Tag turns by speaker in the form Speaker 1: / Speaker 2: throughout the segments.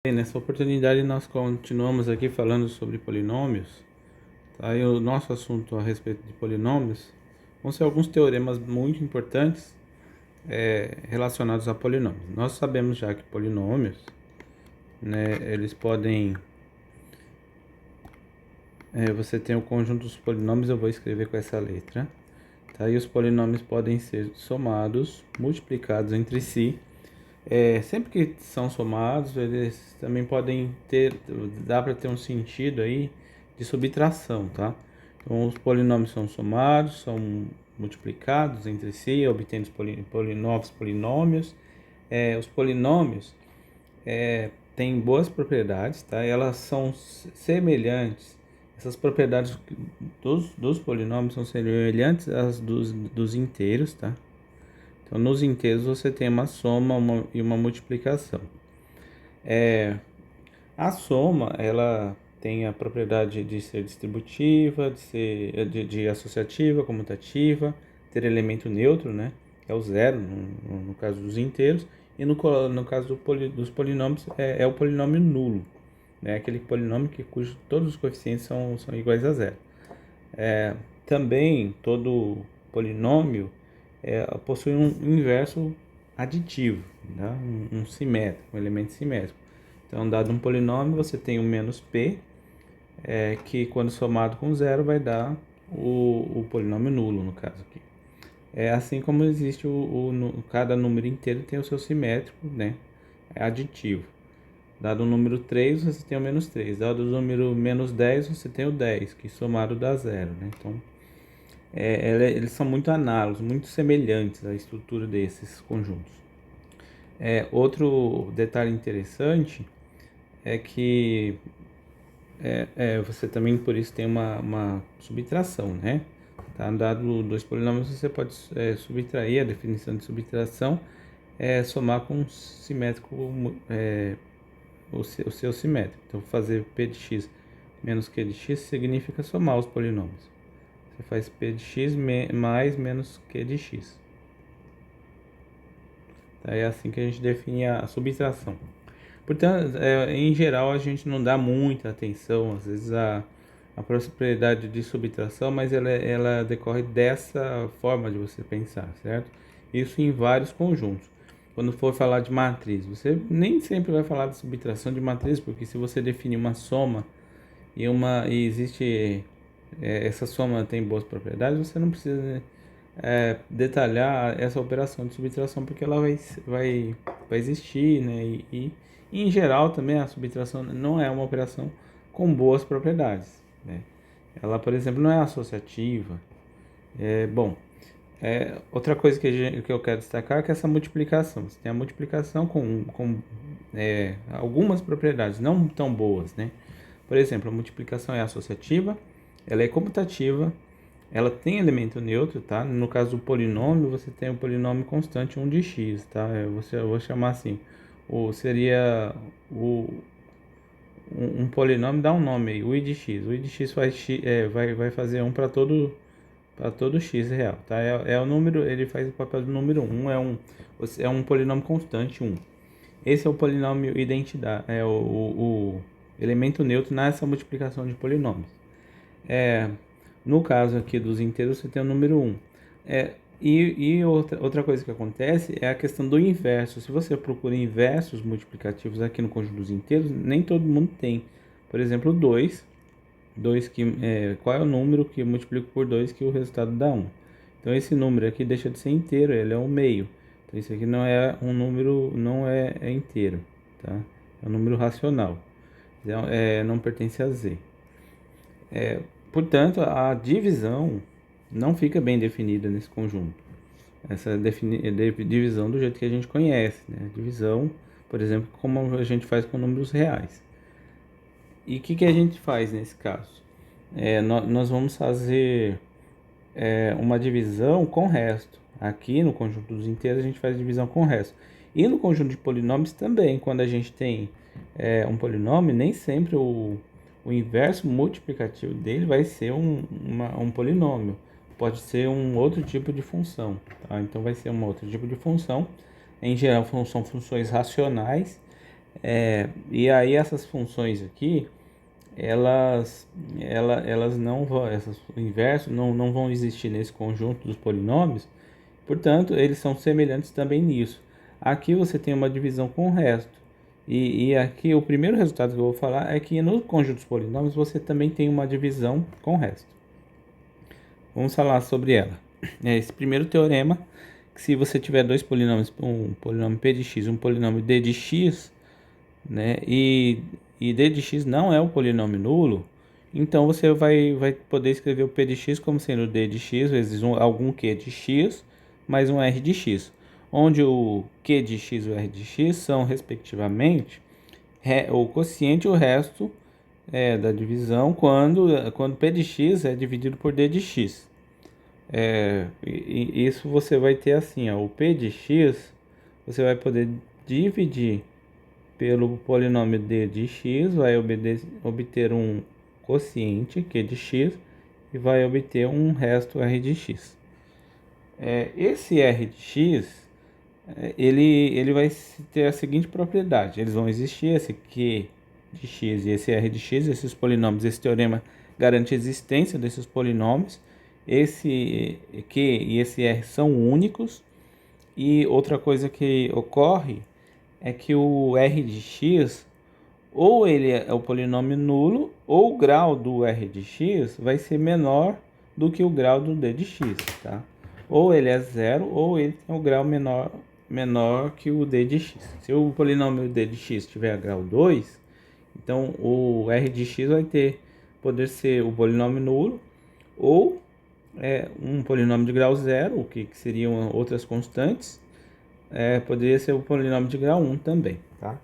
Speaker 1: Nessa oportunidade nós continuamos aqui falando sobre polinômios, tá? E o nosso assunto a respeito de polinômios vão ser alguns teoremas muito importantes relacionados a polinômios. Nós sabemos já que polinômios, né, eles podem, você tem o conjunto dos polinômios, eu vou escrever com essa letra, tá? E os polinômios podem ser somados, multiplicados entre si. Sempre que são somados, eles também podem ter, dá para ter um sentido aí de subtração, tá? Então, os polinômios são somados, são multiplicados entre si, obtendo novos polinômios. Os polinômios têm boas propriedades, tá? Elas são semelhantes, essas propriedades dos polinômios são semelhantes às dos inteiros, tá? Então, nos inteiros você tem uma soma e uma multiplicação. A soma, ela tem a propriedade de ser distributiva, de associativa, comutativa, ter elemento neutro, né? Que é o zero, no caso dos inteiros. E no caso dos polinômios, é o polinômio nulo, né? Aquele polinômio cujo todos os coeficientes são iguais a zero. Também todo polinômio possui um inverso aditivo, né? Um simétrico, um elemento simétrico. Então, dado um polinômio, você tem o menos p, que quando somado com zero vai dar o polinômio nulo, no caso aqui. Assim como existe cada número inteiro tem o seu simétrico, né? É aditivo. Dado o número 3, você tem o menos 3. Dado o número menos 10, você tem o 10, que somado dá zero, né? Então, eles são muito análogos, muito semelhantes à estrutura desses conjuntos. Outro detalhe interessante é que você também por isso tem uma subtração, né? Tá? Dado dois polinômios, você pode subtrair. A definição de subtração somar com um simétrico, o seu simétrico. Então, fazer p de x menos q de x significa somar os polinômios. Você faz p de x mais menos q de x. Tá? É assim que a gente define a subtração. Portanto, em geral, a gente não dá muita atenção, às vezes, a propriedade de subtração, mas ela decorre dessa forma de você pensar, certo? Isso em vários conjuntos. Quando for falar de matriz, você nem sempre vai falar de subtração de matriz, porque se você definir uma soma e existe essa soma tem boas propriedades, você não precisa detalhar essa operação de subtração, porque ela vai existir, né? E em geral também a subtração não é uma operação com boas propriedades, né? Ela, por exemplo, não é associativa. Bom, outra coisa que eu quero destacar é que essa multiplicação, você tem a multiplicação com algumas propriedades não tão boas, né? Por exemplo, a multiplicação é associativa, ela é comutativa, ela tem elemento neutro, tá? No caso do polinômio, você tem o polinômio constante 1 de x, tá? Eu vou chamar assim, seria um polinômio, dá um nome aí, o i de x. O i de x vai fazer 1 para todo x real, tá? O número, ele faz o papel do número 1, é um polinômio constante 1. Esse é o polinômio identidade, o elemento neutro nessa multiplicação de polinômios. No caso aqui dos inteiros, você tem o número 1. Outra coisa que acontece é a questão do inverso. Se você procura inversos multiplicativos aqui no conjunto dos inteiros, nem todo mundo tem. Por exemplo, 2. Qual é o número que eu multiplico por 2 que o resultado dá 1? Então, esse número aqui deixa de ser inteiro, ele é um meio. Então, isso aqui não é um número, não é inteiro, tá? É um número racional. Então, não pertence a z. Portanto, a divisão não fica bem definida nesse conjunto. Essa divisão do jeito que a gente conhece, né? Divisão, por exemplo, como a gente faz com números reais. E o que a gente faz nesse caso? Nós vamos fazer uma divisão com o resto. Aqui no conjunto dos inteiros a gente faz divisão com o resto. E no conjunto de polinômios também, quando a gente tem um polinômio, nem sempre o inverso multiplicativo dele vai ser um polinômio. Pode ser um outro tipo de função, tá? Então vai ser um outro tipo de função. Em geral, são funções racionais. E aí essas funções aqui, elas não vão, essas inversos não vão existir nesse conjunto dos polinômios, portanto, eles são semelhantes também nisso. Aqui você tem uma divisão com o resto. E aqui o primeiro resultado que eu vou falar é que no conjunto dos polinômios você também tem uma divisão com o resto. Vamos falar sobre ela. Esse primeiro teorema, que se você tiver dois polinômios, um polinômio p de x e um polinômio d de x, né, e d de x não é um polinômio nulo, então você vai poder escrever o p de x como sendo d de x vezes algum q de x mais um r de x, onde o q de x e o r de x são, respectivamente, o quociente e o resto da divisão quando p de x é dividido por d de x. Isso você vai ter assim, ó, o p de x você vai poder dividir pelo polinômio d de x, vai obter um quociente q de x e vai obter um resto r de x. Esse r de x, ele vai ter a seguinte propriedade: eles vão existir, esse q de x e esse r de x, esses polinômios, esse teorema garante a existência desses polinômios, esse q e esse r são únicos. E outra coisa que ocorre é que o r de x, ou ele é o polinômio nulo, ou o grau do r de x vai ser menor do que o grau do d de x, tá? Ou ele é zero, ou ele tem o grau menor que o d de x. Se o polinômio d de x tiver grau 2, então o r de x vai poder ser o polinômio nulo, ou um polinômio de grau zero, o que seriam outras constantes, poderia ser o polinômio de grau 1 também, tá?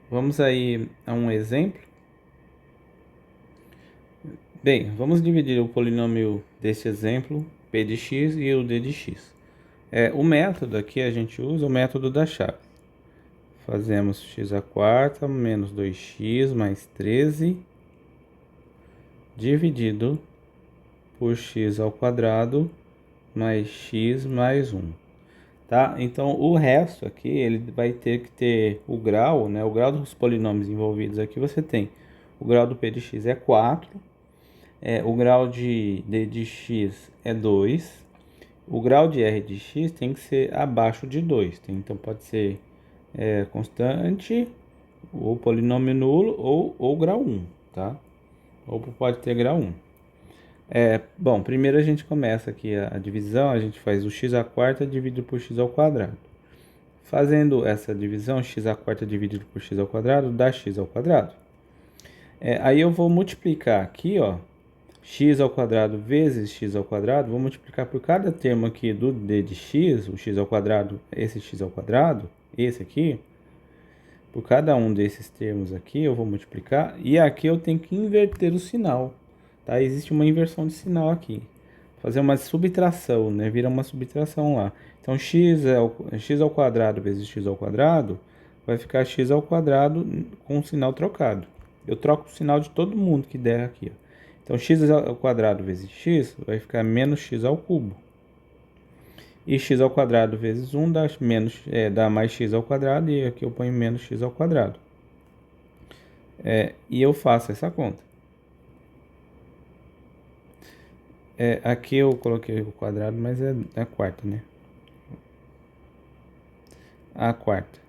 Speaker 1: Vamos aí a um exemplo. Bem, vamos dividir o polinômio desse exemplo, p de x e o d de x. O método aqui a gente usa o método da chave. Fazemos x à quarta menos 2x mais 13 dividido por x ao quadrado mais x mais 1. Tá? Então, o resto aqui, ele vai ter que ter o grau, né? O grau dos polinômios envolvidos aqui, você tem o grau do p de x é 4, o grau de d de x é 2, o grau de r de x tem que ser abaixo de 2, então pode ser constante, ou polinômio nulo, ou grau 1, tá? Ou pode ter grau 1. Bom, primeiro a gente começa aqui a divisão, a gente faz o x à quarta dividido por x ao quadrado. Fazendo essa divisão, x à quarta dividido por x ao quadrado dá x ao quadrado. Aí eu vou multiplicar aqui, ó, x ao quadrado vezes x ao quadrado, vou multiplicar por cada termo aqui do d de x, o x ao quadrado, esse x ao quadrado, esse aqui, por cada um desses termos aqui eu vou multiplicar, e aqui eu tenho que inverter o sinal, tá? Existe uma inversão de sinal aqui, fazer uma subtração, né? Vira uma subtração lá. Então x ao quadrado vezes x ao quadrado vai ficar x ao quadrado com o sinal trocado. Eu troco o sinal de todo mundo que der aqui, ó. Então x ao quadrado vezes x vai ficar menos x ao cubo. E x ao quadrado vezes 1 dá mais x ao quadrado, e aqui eu ponho menos x ao quadrado. E eu faço essa conta. Aqui eu coloquei o quadrado, mas é a quarta, né? A quarta.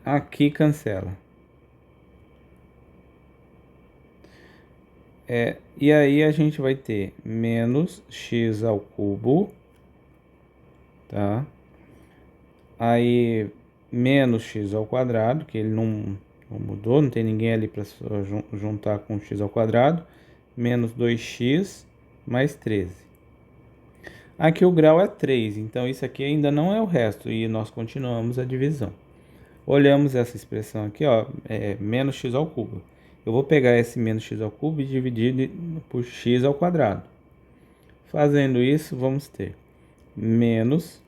Speaker 1: Aqui cancela. E aí a gente vai ter menos x ao cubo, tá? Aí menos x ao quadrado, que ele não mudou, não tem ninguém ali para juntar com x ao quadrado, menos 2x mais 13. Aqui o grau é 3, então isso aqui ainda não é o resto, e nós continuamos a divisão. Olhamos essa expressão aqui, ó, menos x ao cubo. Eu vou pegar esse menos x ao cubo e dividir por x ao quadrado. Fazendo isso, vamos ter menos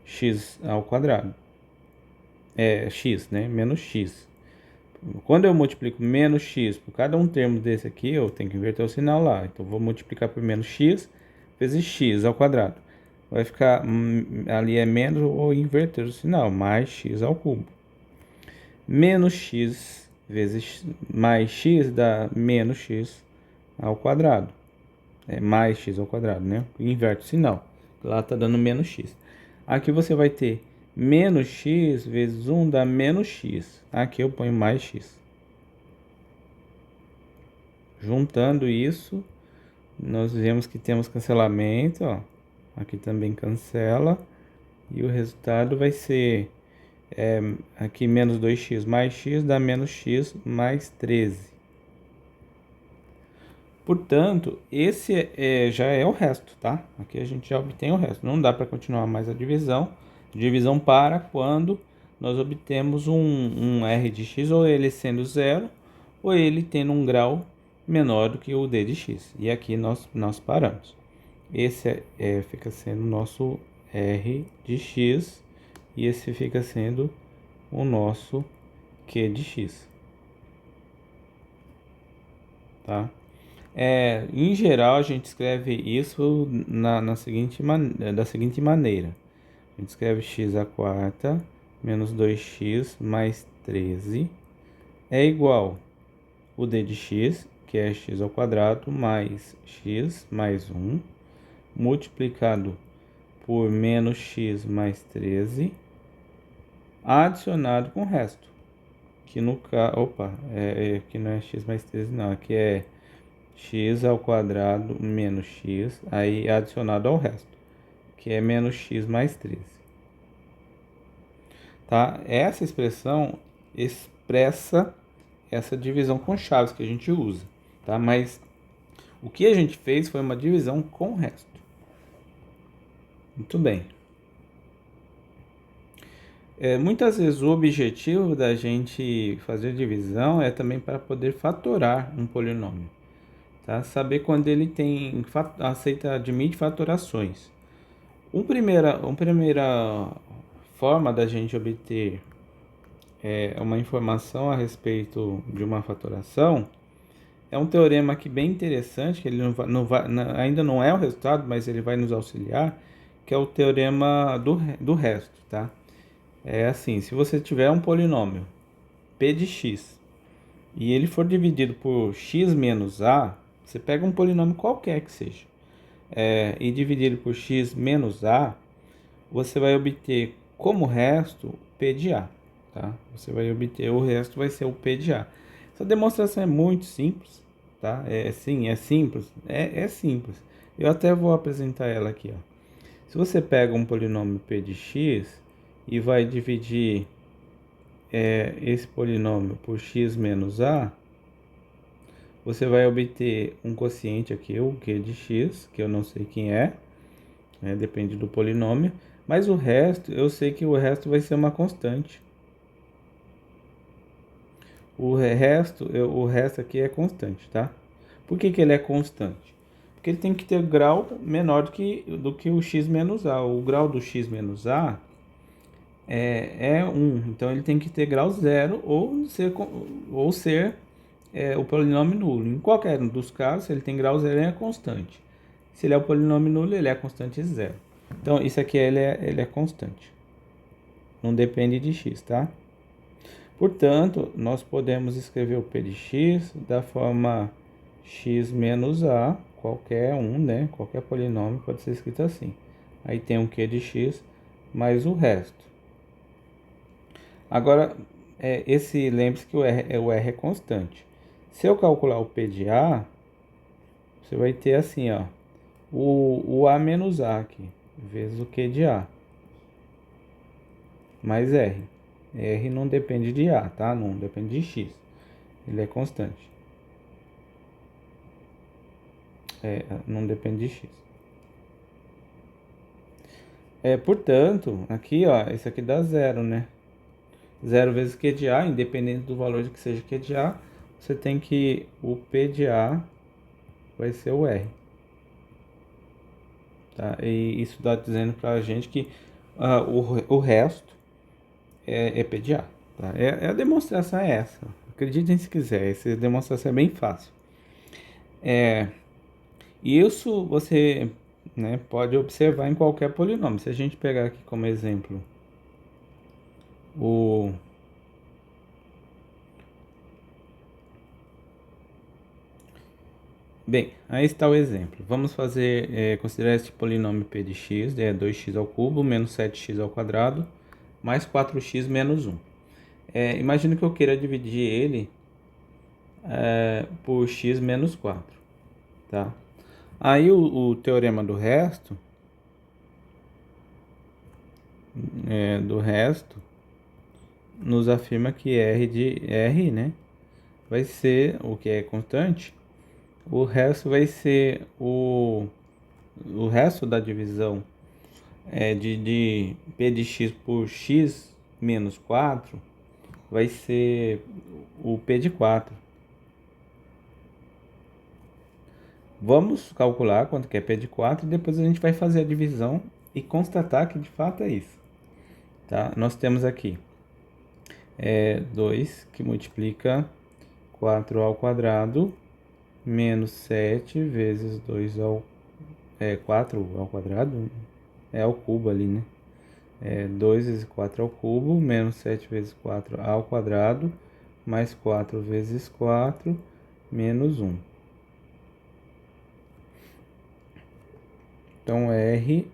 Speaker 1: x ao quadrado. X, né? Menos x. Quando eu multiplico menos x por cada um termo desse aqui, eu tenho que inverter o sinal lá. Então, vou multiplicar por menos x vezes x ao quadrado. vai ficar ali é menos ou inverter o sinal, mais x ao cubo. Menos x vezes mais x dá menos x ao quadrado. É mais x ao quadrado, né? Inverte o sinal. Lá está dando menos x. Aqui você vai ter menos x vezes 1 dá menos x. Aqui eu ponho mais x. Juntando isso, nós vemos que temos cancelamento, ó. Aqui também cancela. E o resultado vai ser aqui menos 2x mais x dá menos x mais 13. Portanto, esse já é o resto, tá? Aqui a gente já obtém o resto. Não dá para continuar mais a divisão. Divisão para quando nós obtemos um r de x, ou ele sendo zero, ou ele tendo um grau menor do que o d de x. E aqui nós paramos. Esse fica sendo o nosso r de x, e esse fica sendo o nosso q de x. Tá? Em geral, a gente escreve isso da seguinte maneira. A gente escreve x à quarta menos 2x mais 13 é igual o d de x, que é x ao quadrado, mais x mais 1, multiplicado por menos x mais 13, adicionado com o resto. Que no caso, aqui não é x mais 13 não, aqui é x ao quadrado menos x, aí adicionado ao resto, que é menos x mais 13. Tá? Essa expressão expressa essa divisão com chaves que a gente usa, tá? Mas o que a gente fez foi uma divisão com o resto. Muito bem. Muitas vezes o objetivo da gente fazer divisão é também para poder fatorar um polinômio. Tá? Saber quando ele admite fatorações. Uma primeira forma da gente obter uma informação a respeito de uma fatoração é um teorema aqui bem interessante, que ele ainda não é o resultado, mas ele vai nos auxiliar, que é o teorema do resto, tá? É assim, se você tiver um polinômio p de x e ele for dividido por x menos a, você pega um polinômio qualquer que seja, e dividido por x menos a, você vai obter como resto p de a, tá? Você vai obter, o resto vai ser o p de a. Essa demonstração é muito simples, tá? É simples, é simples. Eu até vou apresentar ela aqui, ó. Se você pega um polinômio p de x e vai dividir esse polinômio por x menos a, você vai obter um quociente aqui, o q de x, que eu não sei quem depende do polinômio, mas o resto, eu sei que o resto vai ser uma constante. O resto aqui é constante, tá? Por que ele é constante? Porque ele tem que ter grau menor do que o x menos a. O grau do x menos a é 1, então ele tem que ter grau zero ou ser o polinômio nulo. Em qualquer um dos casos, se ele tem grau zero, ele é constante. Se ele é o polinômio nulo, ele é constante zero. Então, isso aqui ele é constante. Não depende de x, tá? Portanto, nós podemos escrever o p de x da forma x menos a, qualquer um, né? Qualquer polinômio pode ser escrito assim. Aí tem um q de x mais o resto. Agora, lembre-se que o R é constante. Se eu calcular o P de A, você vai ter assim, ó, o A menos A aqui, vezes o Q de A, mais R. R não depende de A, tá? Não depende de X. Ele é constante. Não depende de X. Portanto, aqui, ó, esse aqui dá zero, né? 0 vezes Q de A, independente do valor de que seja Q de A, você tem que o P de A vai ser o R. Tá? E isso está dizendo para a gente que o resto é P de A. Tá? A demonstração é essa. Acreditem se quiser, essa demonstração é bem fácil. Isso você né, pode observar em qualquer polinômio. Se a gente pegar aqui como exemplo o Bem, aí está o exemplo. Vamos considerar este polinômio p de x, 2x ao cubo menos 7x ao quadrado, mais 4x menos 1. Imagina que eu queira dividir ele por x menos 4, tá? Aí o teorema do resto nos afirma que r de r, né, vai ser o que é constante. O resto vai ser o resto da divisão de p de x por x menos 4 vai ser o p de 4. Vamos calcular quanto que é p de 4 e depois a gente vai fazer a divisão e constatar que de fato é isso. Tá? Nós temos aqui 2 que multiplica 4 ao quadrado menos 7 vezes 4 ao quadrado, ao cubo ali, né? 2 vezes 4 ao cubo, menos 7 vezes 4 ao quadrado, mais 4 vezes 4, menos 1. Então, R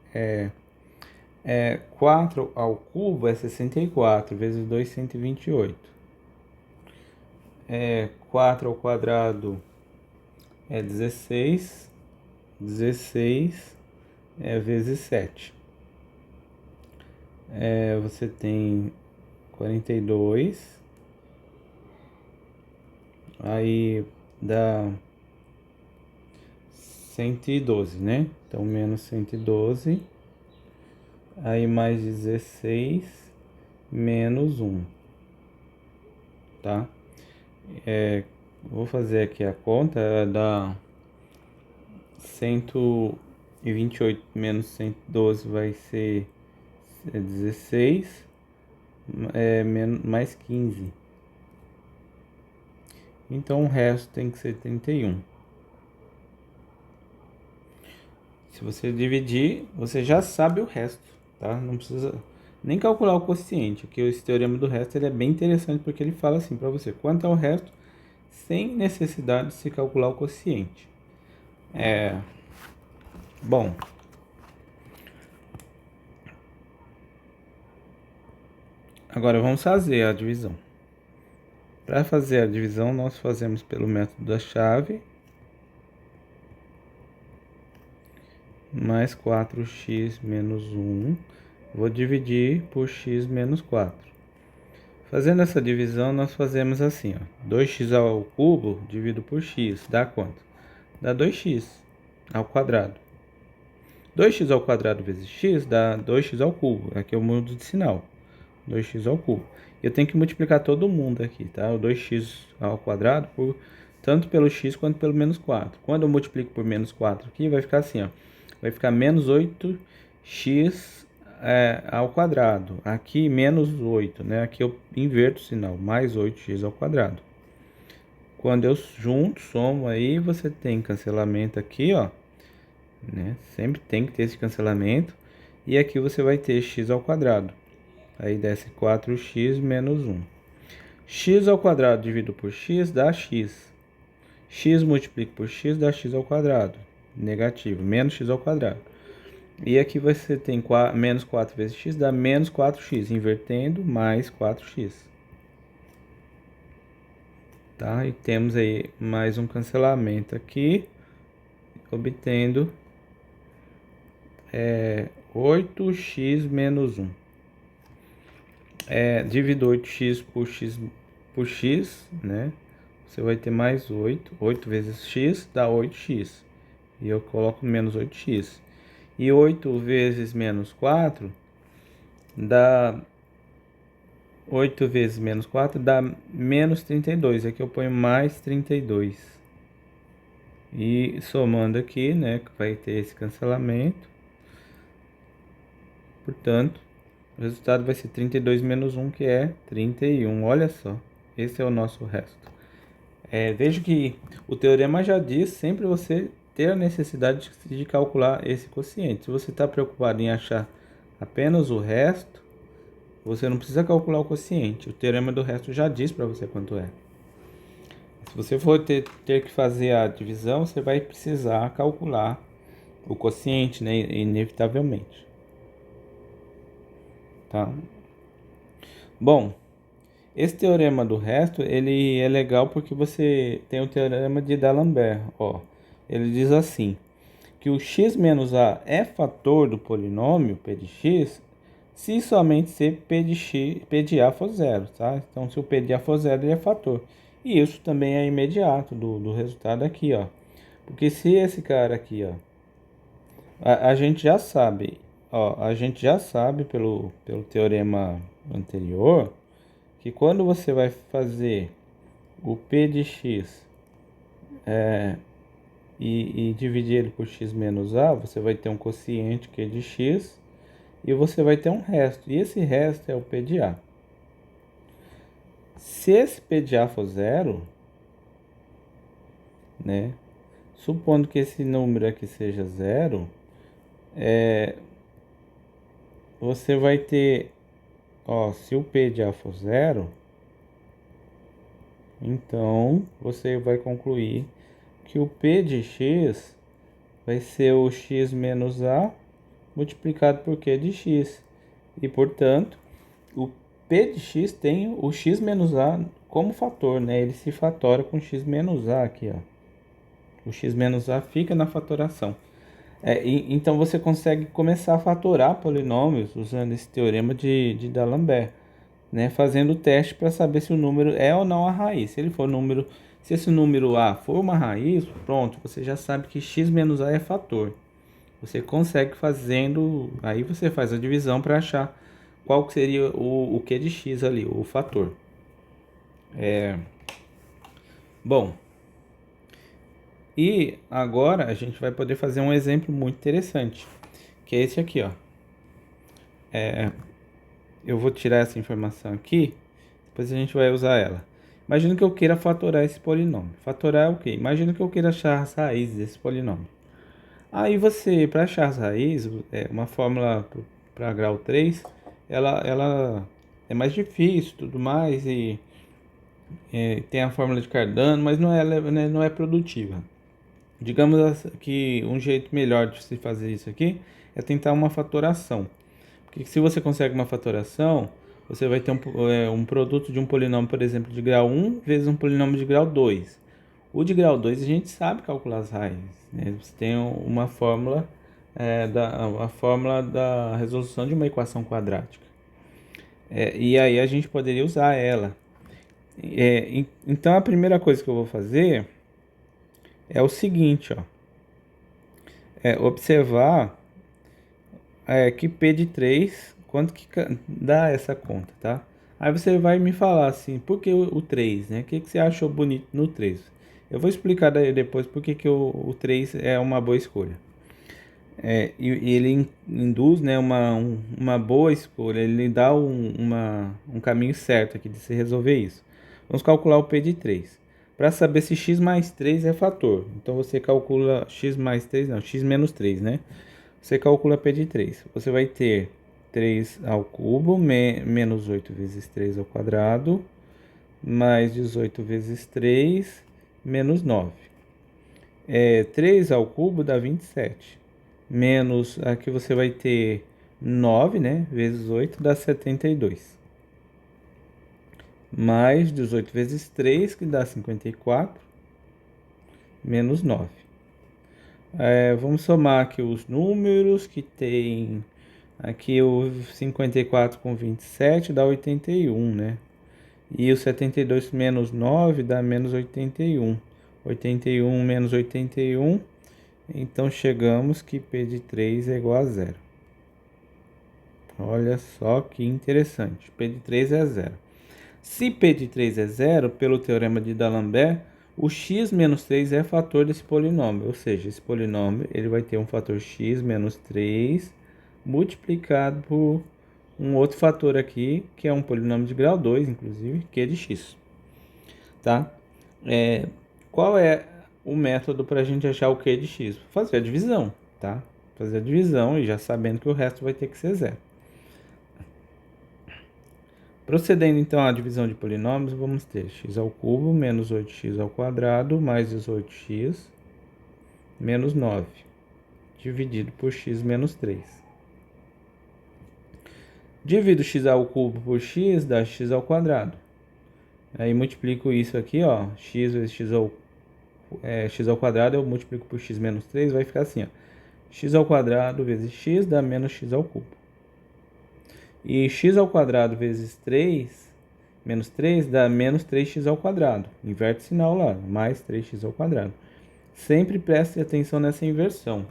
Speaker 1: é 4 ao cubo é 64, vezes 2, 128. 4 ao quadrado é 16, 16 vezes 7. Você tem 42, aí dá 112, né? Então, menos 112, aí mais 16, menos 1, tá? Vou fazer aqui a conta, dá 128 menos 112 vai ser 16, mais 15. Então o resto tem que ser 31. Se você dividir, você já sabe o resto, tá? Não precisa nem calcular o quociente, que esse teorema do resto ele é bem interessante porque ele fala assim para você quanto é o resto sem necessidade de se calcular o quociente. Bom, agora vamos fazer a divisão. Para fazer a divisão, nós fazemos pelo método da chave, mais 4x menos 1. Vou dividir por x menos 4. Fazendo essa divisão, nós fazemos assim, ó, 2x ao cubo dividido por x, dá quanto? Dá 2x ao quadrado. 2x ao quadrado vezes x dá 2x ao cubo. Aqui eu mudo de sinal. 2x ao cubo. Eu tenho que multiplicar todo mundo aqui, tá? O 2x ao quadrado tanto pelo x quanto pelo menos 4. Quando eu multiplico por menos 4 aqui, vai ficar assim, ó. Vai ficar menos 8x ao quadrado. Aqui menos 8, né? Aqui eu inverto o sinal, mais 8x ao quadrado. Quando eu junto, somo aí, você tem cancelamento aqui, ó. Né? Sempre tem que ter esse cancelamento. E aqui você vai ter x ao quadrado. Aí desce 4x menos 1. X ao quadrado dividido por x dá x. X multiplica por x dá x ao quadrado. Negativo, menos x ao quadrado. E aqui você tem menos 4 vezes x dá menos 4x. Invertendo, mais 4x. Tá? E temos aí mais um cancelamento aqui. Obtendo 8x menos 1. Divido 8x por x, né? Você vai ter mais 8. 8 vezes x dá 8x. E eu coloco menos 8x. E 8 vezes menos 4 dá... 8 vezes menos 4 dá menos 32. Aqui eu ponho mais 32. E somando aqui, né? Vai ter esse cancelamento. Portanto, o resultado vai ser 32 menos 1, que é 31. Olha só, esse é o nosso resto. Veja que o teorema já diz sempre você ter a necessidade de calcular esse quociente. Se você está preocupado em achar apenas o resto, você não precisa calcular o quociente. O teorema do resto já diz para você quanto é. Se você for ter que fazer a divisão, você vai precisar calcular o quociente, né, inevitavelmente. Tá? Bom, esse teorema do resto, ele é legal porque você tem o teorema de D'Alembert, ó. Ele diz assim, que o x menos a é fator do polinômio p de x, se somente se p de a for zero, tá? Então, se o p de a for zero, ele é fator. E isso também é imediato do resultado aqui, ó. Porque se esse cara aqui, ó, a gente já sabe, ó, a gente já sabe pelo teorema anterior, que quando você vai fazer o p de x e dividir ele por x menos a, você vai ter um quociente que é de x e você vai ter um resto. E esse resto é o p de a. Se esse p de a for zero, né, supondo que esse número aqui seja zero, você vai ter, ó, se o p de a for zero, então você vai concluir que o p de x vai ser o x menos a multiplicado por q de x. E, portanto, o p de x tem o x menos a como fator, né? Ele se fatora com x menos a aqui, ó. O x menos a fica na fatoração. Então, você consegue começar a fatorar polinômios usando esse teorema de D'Alembert, né? Fazendo o teste para saber se o número é ou não a raiz. Se esse número a for uma raiz, pronto, você já sabe que x menos a é fator. Você consegue fazendo, aí você faz a divisão para achar qual que seria o q de x ali, o fator. Bom, e agora a gente vai poder fazer um exemplo muito interessante, que é esse aqui, ó. Eu vou tirar essa informação aqui, depois a gente vai usar ela. Imagina que eu queira fatorar esse polinômio. Fatorar é o quê? Imagina que eu queira achar as raízes desse polinômio. Aí você, para achar as raízes, uma fórmula para grau 3, ela é mais difícil, tudo mais, e tem a fórmula de Cardano, mas não é produtiva. Digamos que um jeito melhor de se fazer isso aqui é tentar uma fatoração. Porque se você consegue uma fatoração, você vai ter um produto de um polinômio, por exemplo, de grau 1 vezes um polinômio de grau 2. O de grau 2 a gente sabe calcular as raízes, né? Você tem uma fórmula, a fórmula da resolução de uma equação quadrática. E aí a gente poderia usar ela. Então a primeira coisa que eu vou fazer é o seguinte, ó. Observar que P de 3, quanto que dá essa conta, tá? Aí você vai me falar assim, por que o 3, né? O que você achou bonito no 3? Eu vou explicar daí depois por que o 3 é uma boa escolha. E ele induz, né, uma boa escolha, ele dá um caminho certo aqui de se resolver isso. Vamos calcular o P de 3. Para saber se x mais 3 é fator. Então você calcula x mais 3, não, x menos 3, né? Você calcula P de 3. Você vai ter 3 ao cubo, menos 8 vezes 3 ao quadrado, mais 18 vezes 3, menos 9. 3 ao cubo dá 27. Menos, aqui você vai ter 9, né? Vezes 8 dá 72. Mais 18 vezes 3, que dá 54. Menos 9. Vamos somar aqui os números que tem aqui o 54 com 27 dá 81, né? E o 72 menos 9 dá menos 81. 81 menos 81, então chegamos que P de 3 é igual a zero. Olha só que interessante, P de 3 é zero. Se P de 3 é zero, pelo teorema de D'Alembert, o x menos 3 é fator desse polinômio, ou seja, esse polinômio ele vai ter um fator x menos 3 multiplicado por um outro fator aqui, que é um polinômio de grau 2, inclusive, que é de x. Tá? Qual é o método para a gente achar o Q de x? Fazer a divisão, tá? Fazer a divisão e já sabendo que o resto vai ter que ser zero. Procedendo então à divisão de polinômios, vamos ter x ao cubo menos 8x ao quadrado mais 18x menos 9, dividido por x menos 3. Divido x ao cubo por x, dá x ao quadrado. Aí multiplico isso aqui, ó, x vezes x ao quadrado, eu multiplico por x menos 3, vai ficar assim, ó. X ao quadrado vezes x dá menos x ao cubo. E x ao quadrado vezes 3, menos 3, dá menos 3x ao quadrado. Inverte o sinal lá, mais 3x ao quadrado. Sempre preste atenção nessa inversão.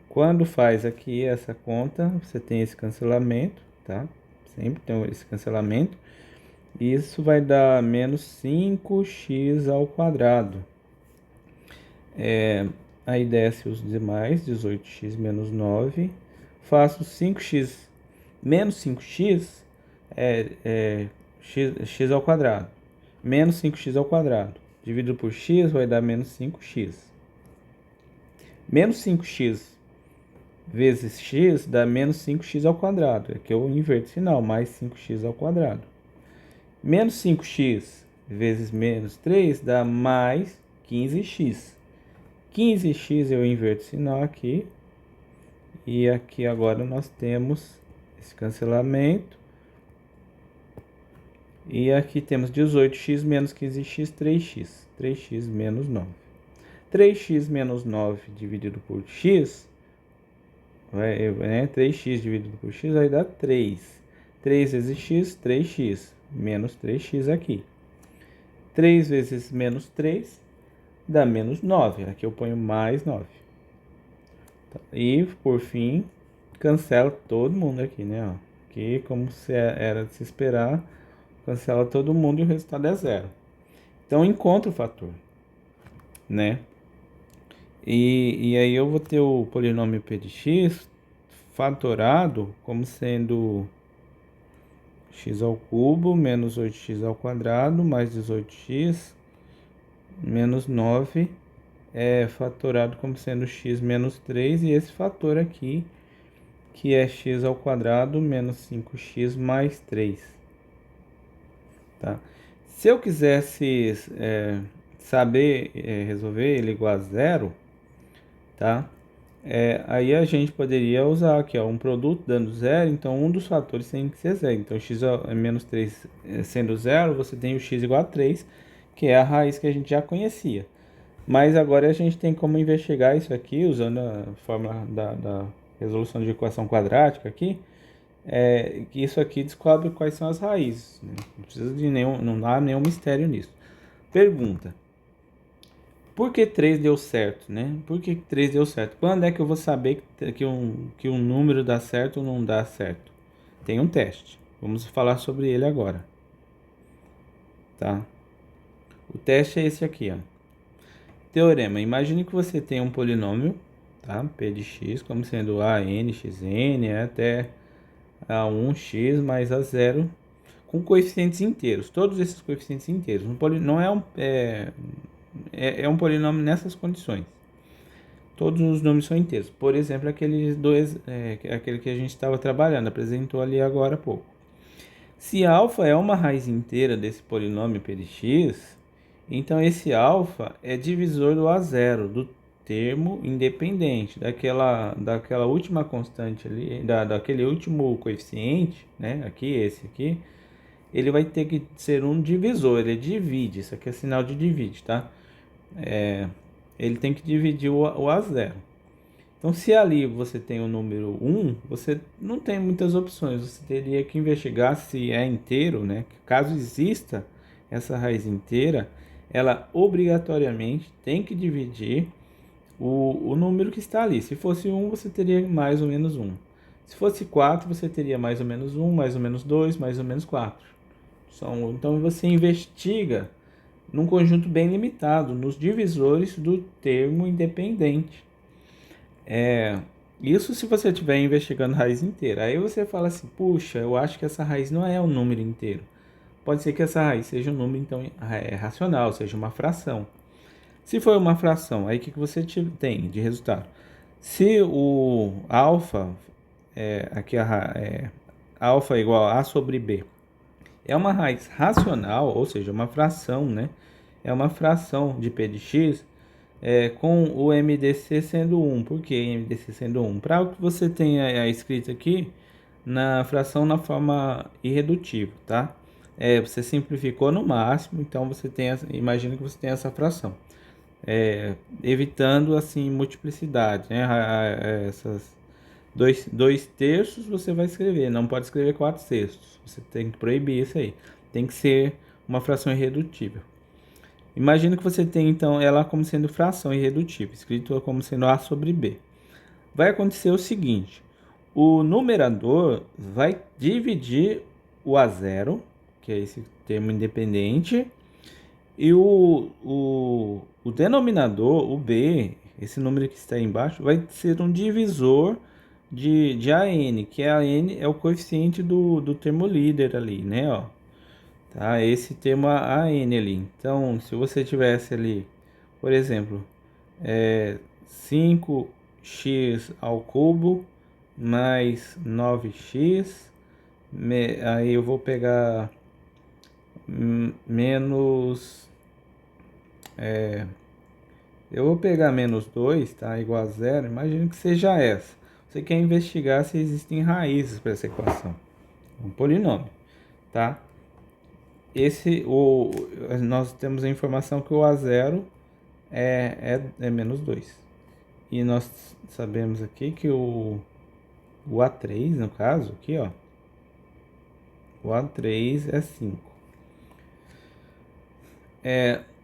Speaker 1: Quando faz aqui essa conta, você tem esse cancelamento, tá? Sempre tem esse cancelamento. Isso vai dar menos 5x ao quadrado. Aí desce os demais, 18x menos 9. Faço 5x menos 5x x ao quadrado. Menos 5x ao quadrado. Dividido por x vai dar menos 5x. Menos 5x vezes x dá menos 5x ao quadrado. Aqui eu inverto o sinal, mais 5x ao quadrado. Menos 5x vezes menos 3 dá mais 15x. 15x eu inverto o sinal aqui. E aqui agora nós temos esse cancelamento. E aqui temos 18x menos 15x, 3x. 3x menos 9. 3x menos 9 dividido por x, 3x dividido por x vai dar 3. 3 vezes x, 3x. Menos 3x aqui. 3 vezes menos 3 dá menos 9. Aqui eu ponho mais 9. E, por fim, cancela todo mundo aqui, né? Aqui, como era de se esperar, cancela todo mundo e o resultado é zero. Então, encontra o fator, né? E aí eu vou ter o polinômio p de x fatorado como sendo x ao cubo menos 8x ao quadrado mais 18x menos 9 fatorado como sendo x menos 3 e esse fator aqui que é x ao quadrado menos 5x mais 3. Tá? Se eu quisesse saber resolver ele igual a zero, tá? Aí a gente poderia usar aqui, ó, um produto dando zero, então um dos fatores tem que ser zero. Então x é menos 3 sendo zero, você tem o x igual a 3, que é a raiz que a gente já conhecia. Mas agora a gente tem como investigar isso aqui, usando a fórmula da resolução de equação quadrática aqui, que isso aqui descobre quais são as raízes, né? Não precisa de não há nenhum mistério nisso. Pergunta: por que 3 deu certo, né? Por que 3 deu certo? Quando é que eu vou saber que um número dá certo ou não dá certo? Tem um teste. Vamos falar sobre ele agora. Tá? O teste é esse aqui, ó. Teorema. Imagine que você tem um polinômio, tá? P de x, como sendo a n, xn, até a1x mais a0, com coeficientes inteiros. Todos esses coeficientes inteiros. Não é um polinômio nessas condições. Todos os números são inteiros. Por exemplo, aquele que a gente estava trabalhando, apresentou ali agora há pouco. Se alfa é uma raiz inteira desse polinômio p de x, então esse alfa é divisor do a0, do termo independente, daquela última constante ali, daquele último coeficiente, né? Esse aqui, ele vai ter que ser um divisor, ele divide, isso aqui é sinal de divide, tá? Ele tem que dividir o a0. Então, se ali você tem o número 1, você não tem muitas opções, você teria que investigar se é inteiro, né? Caso exista essa raiz inteira, ela obrigatoriamente tem que dividir o número que está ali. Se fosse 1, você teria mais ou menos 1. Se fosse 4, você teria mais ou menos 1, mais ou menos 2, mais ou menos 4. Então, você investiga num conjunto bem limitado, nos divisores do termo independente. Isso se você estiver investigando raiz inteira. Aí você fala assim, puxa, eu acho que essa raiz não é um número inteiro. Pode ser que essa raiz seja um número então racional, seja uma fração. Se for uma fração, aí o que você tem de resultado? Se o alfa, aqui alfa igual a sobre b, é uma raiz racional, ou seja, uma fração, né? É uma fração de p de x, com o MDC sendo 1. Por que MDC sendo 1? Para o que você tenha escrito aqui na fração na forma irredutível, tá? Você simplificou no máximo, então você tem, imagina que você tem essa fração. Evitando assim multiplicidade, né? Essas dois terços você vai escrever, não pode escrever 4/6. Você tem que proibir isso aí. Tem que ser uma fração irredutível. Imagina que você tem então ela como sendo fração irredutível, escrito como sendo a sobre b. Vai acontecer o seguinte: o numerador vai dividir o a zero, que é esse termo independente, e o denominador, o b, esse número que está aí embaixo, vai ser um divisor de AN, que a n é o coeficiente do termo líder ali, né? Ó, tá? Esse termo AN ali. Então, se você tivesse ali, por exemplo, 5x ao cubo mais 9x, aí eu vou pegar menos. Eu vou pegar menos 2, tá? Igual a zero. Imagino que seja essa. Você quer investigar se existem raízes para essa equação. Um polinômio, tá? Nós temos a informação que o a zero é menos 2. E nós sabemos aqui que o A3, no caso, aqui, ó. O A3 é 5.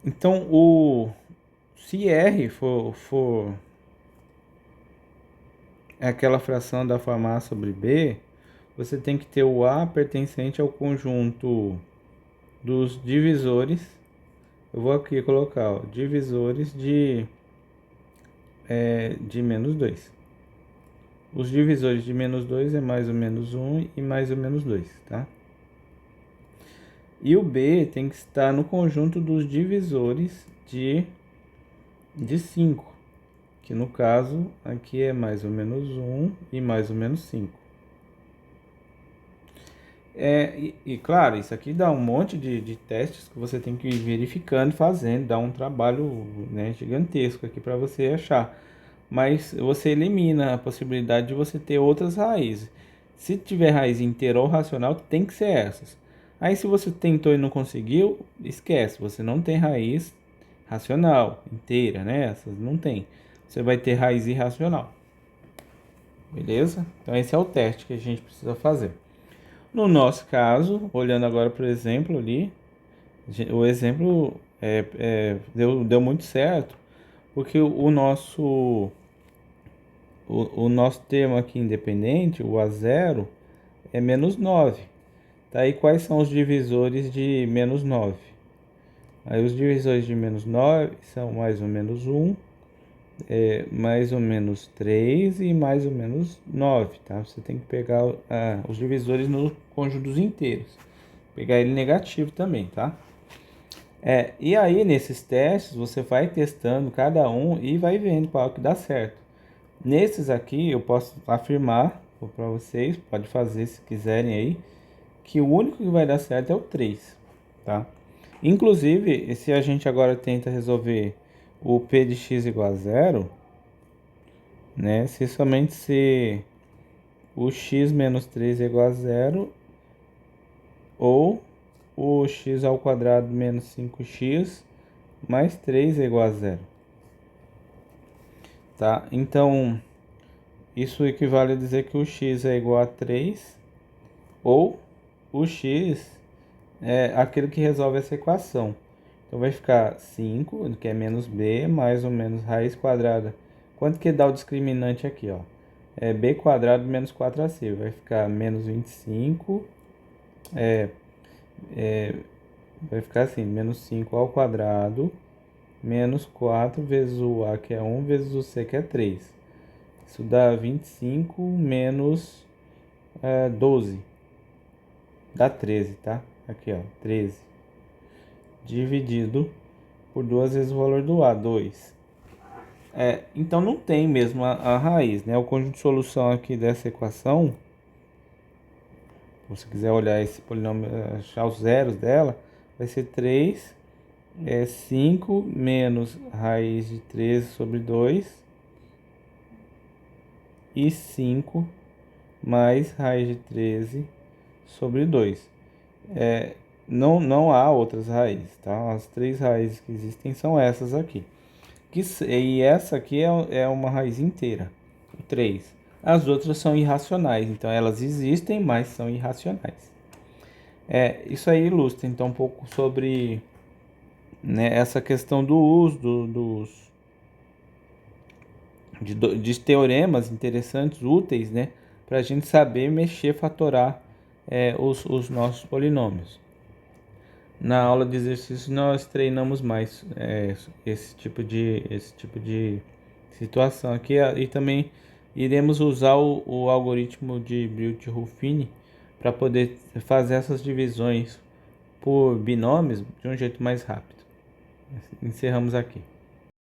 Speaker 1: Então, se R for aquela fração da forma A sobre B, você tem que ter o A pertencente ao conjunto dos divisores. Eu vou aqui colocar, ó, divisores de menos 2. Os divisores de menos 2 é mais ou menos 1 e mais ou menos 2, tá? E o B tem que estar no conjunto dos divisores de 5, que no caso aqui é mais ou menos 1 e mais ou menos 5. Claro, isso aqui dá um monte de testes que você tem que ir verificando, fazendo, dá um trabalho, né, gigantesco aqui para você achar. Mas você elimina a possibilidade de você ter outras raízes. Se tiver raiz inteira ou racional, tem que ser essas. Aí se você tentou e não conseguiu, esquece, você não tem raiz racional inteira, né? Essas não tem. Você vai ter raiz irracional. Beleza? Então esse é o teste que a gente precisa fazer. No nosso caso, olhando agora para o exemplo ali, o exemplo deu muito certo, porque o nosso termo aqui independente, o a zero, é menos 9. Tá? Aí quais são os divisores de menos 9? Aí os divisores de menos 9 são mais ou menos 1, mais ou menos 3 e mais ou menos 9. Tá? Você tem que pegar os divisores no conjunto dos inteiros. Pegar ele negativo também, tá? E aí nesses testes você vai testando cada um e vai vendo qual que dá certo. Nesses aqui eu posso afirmar para vocês, pode fazer se quiserem aí, que o único que vai dar certo é o 3, tá? Inclusive, se a gente agora tenta resolver o p de x igual a zero, né? Se o x menos 3 é igual a zero, ou o x ao quadrado menos 5x mais 3 é igual a zero, tá? Então, isso equivale a dizer que o x é igual a 3, ou o x é aquele que resolve essa equação. Então vai ficar 5, que é menos b, mais ou menos raiz quadrada. Quanto que dá o discriminante aqui, ó? É b quadrado menos 4ac. Vai ficar menos 25. Vai ficar assim, menos 5 ao quadrado, menos 4 vezes o a, que é 1, vezes o c, que é 3. Isso dá 25 menos 12. Dá 13, tá? Aqui, ó, 13. Dividido por 2 vezes o valor do A, 2. Então não tem mesmo a raiz, né? O conjunto de solução aqui dessa equação, se você quiser olhar esse polinômio, achar os zeros dela, vai ser 3, 5 menos raiz de 13 sobre 2 e 5 mais raiz de 13 sobre 2. Não há outras raízes, tá? As 3 raízes que existem são essas aqui. E essa aqui é uma raiz inteira, o 3. As outras são irracionais, então elas existem, mas são irracionais. Isso aí ilustra então um pouco sobre, né, essa questão do uso de teoremas interessantes, úteis, né, para a gente saber mexer, fatorar os nossos polinômios. Na aula de exercício nós treinamos mais esse tipo de situação aqui, e também iremos usar o algoritmo de Brilt-Ruffini para poder fazer essas divisões por binômios de um jeito mais rápido. Encerramos aqui.